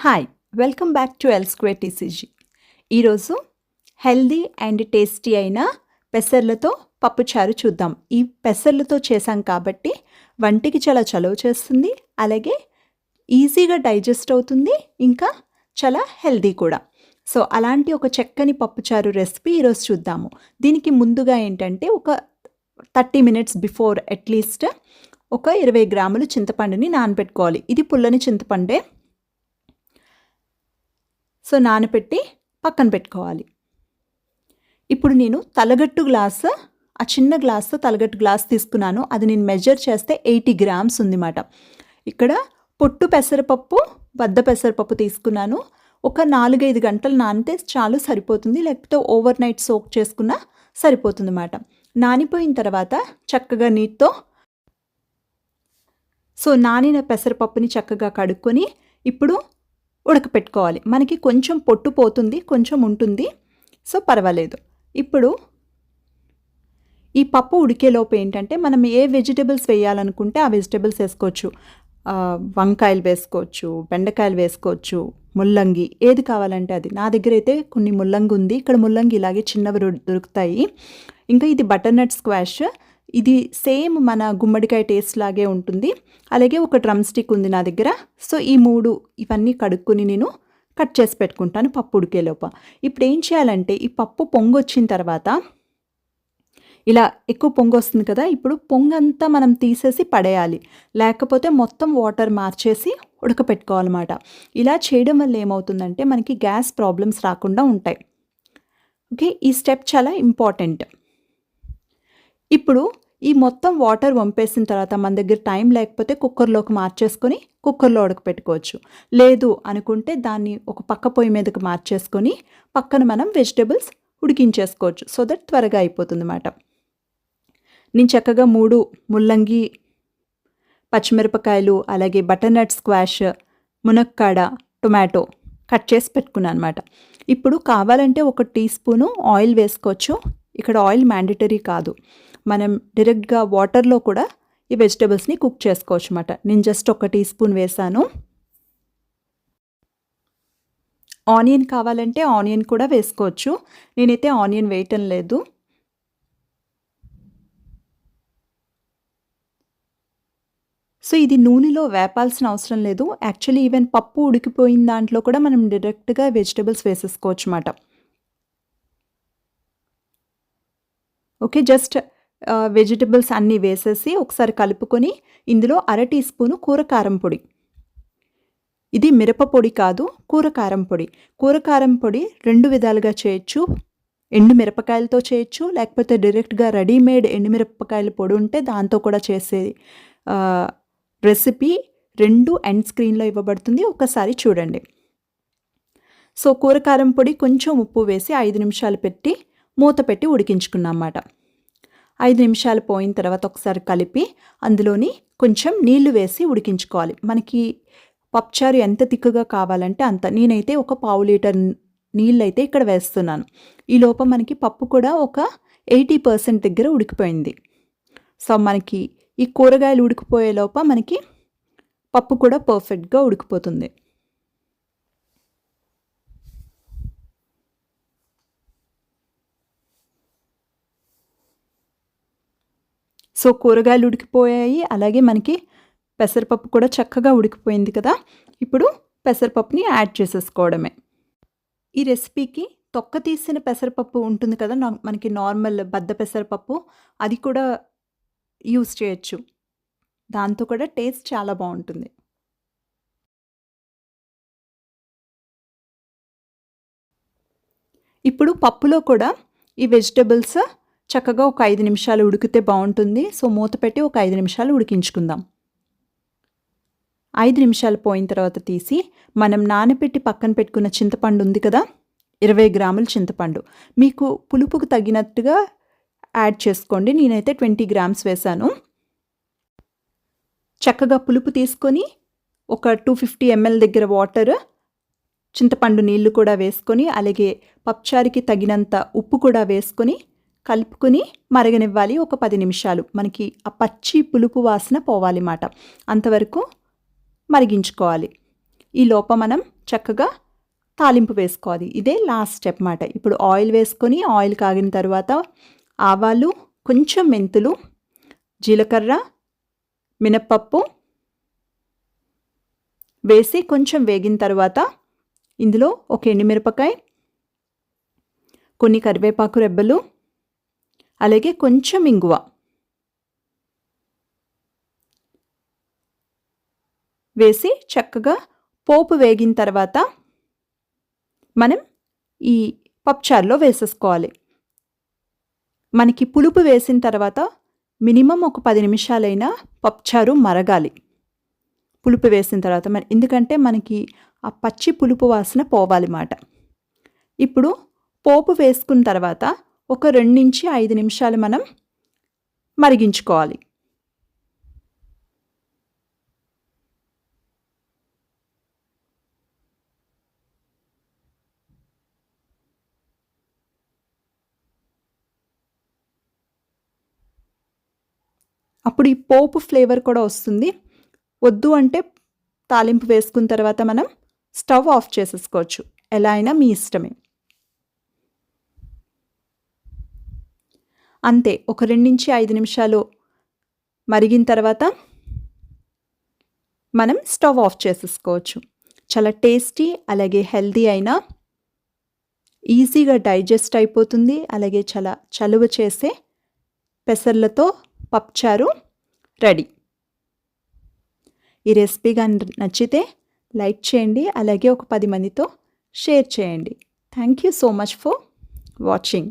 Hi! Welcome back to L square TCG. ఈరోజు healthy and tasty అయిన పెసర్లతో పప్పుచారు చూద్దాం. ఈ పెసర్లతో చేసాం కాబట్టి వంటికి చాలా చలువ చేస్తుంది. అలాగే ఈజీగా డైజెస్ట్ అవుతుంది. ఇంకా చాలా హెల్దీ కూడా. సో, అలాంటి ఒక చక్కని పప్పుచారు రెసిపీ ఈరోజు చూద్దాము. దీనికి ముందుగా ఏంటంటే ఒక 30 మినిట్స్ బిఫోర్ అట్లీస్ట్ ఒక 20 గ్రాములు చింతపండుని నానబెట్టుకోవాలి. ఇది పుల్లని చింతపండే. సో, నానబెట్టి పక్కన పెట్టుకోవాలి. ఇప్పుడు నేను తలగట్టు గ్లాసు, ఆ చిన్న గ్లాసు తలగట్టు గ్లాస్ తీసుకున్నాను. అది నేను మెజర్ చేస్తే 80 గ్రామ్స్ ఉందిమాట. ఇక్కడ పొట్టు పెసరపప్పు, బద్ద పెసరపప్పు తీసుకున్నాను. ఒక 4-5 గంటలు నానితే చాలు, సరిపోతుంది. లేకపోతే ఓవర్ నైట్ సోక్ చేసుకున్నా సరిపోతుందన్నమాట. నానిపోయిన తర్వాత చక్కగా నీటితో నానిన పెసరపప్పుని చక్కగా కడుక్కొని ఇప్పుడు ఉడకపెట్టుకోవాలి. మనకి కొంచెం పొట్టు పోతుంది, కొంచెం ఉంటుంది. సో, పర్వాలేదు. ఇప్పుడు ఈ పప్పు ఉడికేలోపు ఏంటంటే మనం ఏ వెజిటబుల్స్ వేయాలనుకుంటే ఆ వెజిటబుల్స్ వేసుకోవచ్చు. వంకాయలు వేసుకోవచ్చు, బెండకాయలు వేసుకోవచ్చు, ముల్లంగి, ఏది కావాలంటే అది. నా దగ్గర అయితే కొన్ని ముల్లంగి ఉంది. ఇక్కడ ముల్లంగి ఇలాగే చిన్నవి దొరుకుతాయి. ఇంకా ఇది బటర్నట్ స్క్వాష్. ఇది సేమ్ మన గుమ్మడికాయ టేస్ట్ లాగే ఉంటుంది. అలాగే ఒక డ్రమ్ స్టిక్ ఉంది నా దగ్గర. సో, ఈ 3 ఇవన్నీ కడుక్కొని నేను కట్ చేసి పెట్టుకుంటాను పప్పు ఉడికేలోపు. ఇప్పుడు ఏం చేయాలంటే ఈ పప్పు పొంగొచ్చిన తర్వాత ఇలా ఎక్కువ పొంగు వస్తుంది కదా, ఇప్పుడు పొంగంతా మనం తీసేసి పడేయాలి. లేకపోతే మొత్తం వాటర్ మార్చేసి ఉడకపెట్టుకోవాలన్నమాట. ఇలా చేయడం వల్ల ఏమవుతుందంటే మనకి గ్యాస్ ప్రాబ్లమ్స్ రాకుండా ఉంటాయి. ఓకే, ఈ స్టెప్ చాలా ఇంపార్టెంట్. ఇప్పుడు ఈ మొత్తం వాటర్ వంపేసిన తర్వాత మన దగ్గర టైం లేకపోతే కుక్కర్లోకి మార్చేసుకొని కుక్కర్లో ఉడకపెట్టుకోవచ్చు. లేదు అనుకుంటే దాన్ని ఒక పక్క పొయ్యి మీదకి మార్చేసుకొని పక్కన మనం వెజిటబుల్స్ ఉడికించేసుకోవచ్చు. సో దట్ త్వరగా అయిపోతుంది అన్నమాట. నేను చక్కగా 3 ముల్లంగి, పచ్చిమిరపకాయలు, అలాగే బటర్నట్ స్క్వాష్, మునక్కాడ, టొమాటో కట్ చేసి పెట్టుకున్నాను అనమాట. ఇప్పుడు కావాలంటే 1 టీ స్పూను ఆయిల్ వేసుకోవచ్చు. ఇక్కడ ఆయిల్ మ్యాండేటరీ కాదు. మనం డైరెక్ట్గా వాటర్లో కూడా ఈ వెజిటబుల్స్ని కుక్ చేసుకోవచ్చు అన్నమాట. నేను జస్ట్ 1 టీ స్పూన్ వేసాను. ఆనియన్ కావాలంటే ఆనియన్ కూడా వేసుకోవచ్చు. నేనైతే ఆనియన్ వేయటం లేదు. సో, ఇది నూనెలో వేపాల్సిన అవసరం లేదు. యాక్చువల్లీ ఈవెన్ పప్పు ఉడికిపోయిన దాంట్లో కూడా మనం డైరెక్ట్గా వెజిటబుల్స్ వేసేసుకోవచ్చు అన్నమాట. ఓకే, జస్ట్ వెజిటబుల్స్ అన్నీ వేసేసి ఒకసారి కలుపుకొని ఇందులో 1/2 టీ స్పూను కూరకారం పొడి. ఇది మిరపపొడి కాదు, కూరకారం పొడి. కూరకారం పొడి 2 విధాలుగా చేయొచ్చు. ఎండు మిరపకాయలతో చేయొచ్చు, లేకపోతే డైరెక్ట్గా రెడీమేడ్ ఎండుమిరపకాయల పొడి ఉంటే దాంతో కూడా చేసే రెసిపీ 2 ఎండ్ స్క్రీన్లో ఇవ్వబడుతుంది. ఒకసారి చూడండి. సో, కూరకారం పొడి, కొంచెం ఉప్పు వేసి 5 నిమిషాలు పెట్టి మూత పెట్టి ఉడికించుకున్నాం అన్నమాట. 5 నిమిషాలు పోయిన తర్వాత ఒకసారి కలిపి అందులోని కొంచెం నీళ్లు వేసి ఉడికించుకోవాలి. మనకి పప్పుచారు ఎంత తిక్కుగా కావాలంటే అంత. నేనైతే ఒక 1/2 లీటర్ నీళ్ళు అయితే ఇక్కడ వేస్తున్నాను. ఈ లోపల మనకి పప్పు కూడా ఒక 80% దగ్గర ఉడికిపోయింది. సో, మనకి ఈ కూరగాయలు ఉడికిపోయే లోపల మనకి పప్పు కూడా పర్ఫెక్ట్గా ఉడికిపోతుంది. సో, కూరగాయలు ఉడికిపోయాయి. అలాగే మనకి పెసరపప్పు కూడా చక్కగా ఉడికిపోయింది కదా. ఇప్పుడు పెసరపప్పుని యాడ్ చేసేసుకోవడమే. ఈ రెసిపీకి తొక్క తీసిన పెసరపప్పు ఉంటుంది కదా, మనకి నార్మల్ బద్ద పెసరపప్పు, అది కూడా యూస్ చేయొచ్చు. దాంతో కూడా టేస్ట్ చాలా బాగుంటుంది. ఇప్పుడు పప్పులో కూడా ఈ వెజిటబుల్స్ చక్కగా ఒక 5 నిమిషాలు ఉడికితే బాగుంటుంది. సో, మూత పెట్టి ఒక 5 నిమిషాలు ఉడికించుకుందాం. 5 నిమిషాలు పోయిన తర్వాత తీసి మనం నానబెట్టి పక్కన పెట్టుకున్న చింతపండు ఉంది కదా, 20 గ్రాముల చింతపండు. మీకు పులుపుకు తగినట్టుగా యాడ్ చేసుకోండి. నేనైతే 20 గ్రామ్స్ వేసాను. చక్కగా పులుపు తీసుకొని ఒక 250 ml దగ్గర వాటర్, చింతపండు నీళ్లు కూడా వేసుకొని, అలాగే పప్పుచారుకి తగినంత ఉప్పు కూడా వేసుకొని కలుపుకొని మరగనివ్వాలి ఒక 10 నిమిషాలు. మనకి ఆ పచ్చి పులుపు వాసన పోవాలి మాట, అంతవరకు మరిగించుకోవాలి. ఈ లోప మనం చక్కగా తాలింపు వేసుకోవాలి. ఇదే లాస్ట్ స్టెప్ మాట. ఇప్పుడు ఆయిల్ వేసుకొని ఆయిల్ కాగిన తర్వాత ఆవాలు, కొంచెం మెంతులు, జీలకర్ర, మినప్పప్పు వేసి కొంచెం వేగిన తర్వాత ఇందులో ఒక ఎండుమిరపకాయ, కొన్ని కరివేపాకు రెబ్బలు, అలాగే కొంచెం ఇంగువ వేసి చక్కగా పోపు వేగిన తర్వాత మనం ఈ పప్పుచారులో వేసేసుకోవాలి. మనకి పులుపు వేసిన తర్వాత మినిమం ఒక 10 నిమిషాలైనా పప్పుచారు మరగాలి. పులుపు వేసిన తర్వాత ఎందుకంటే మనకి ఆ పచ్చి పులుపు వాసన పోవాలి మాట. ఇప్పుడు పోపు వేసుకున్న తర్వాత ఒక 2 నుంచి 5 నిమిషాలు మనం మరిగించుకోవాలి. అప్పుడు ఈ పోపు ఫ్లేవర్ కూడా వస్తుంది. వద్దు అంటే తాలింపు వేసుకున్న తర్వాత మనం స్టవ్ ఆఫ్ చేసేసుకోవచ్చు. ఎలా అయినా మీ ఇష్టమే. అంతే, ఒక 2 నుంచి 5 నిమిషాలు మరిగిన తర్వాత మనం స్టవ్ ఆఫ్ చేసేసుకోవచ్చు. చాలా టేస్టీ అలాగే హెల్తీ అయినా ఈజీగా డైజెస్ట్ అయిపోతుంది. అలాగే చాలా చలువ చేసే పెసర్లతో పప్పుచారు రెడీ. ఈ రెసిపీ కానీ నచ్చితే లైక్ చేయండి, అలాగే ఒక 10 మందితో షేర్ చేయండి. Thank you so much for watching.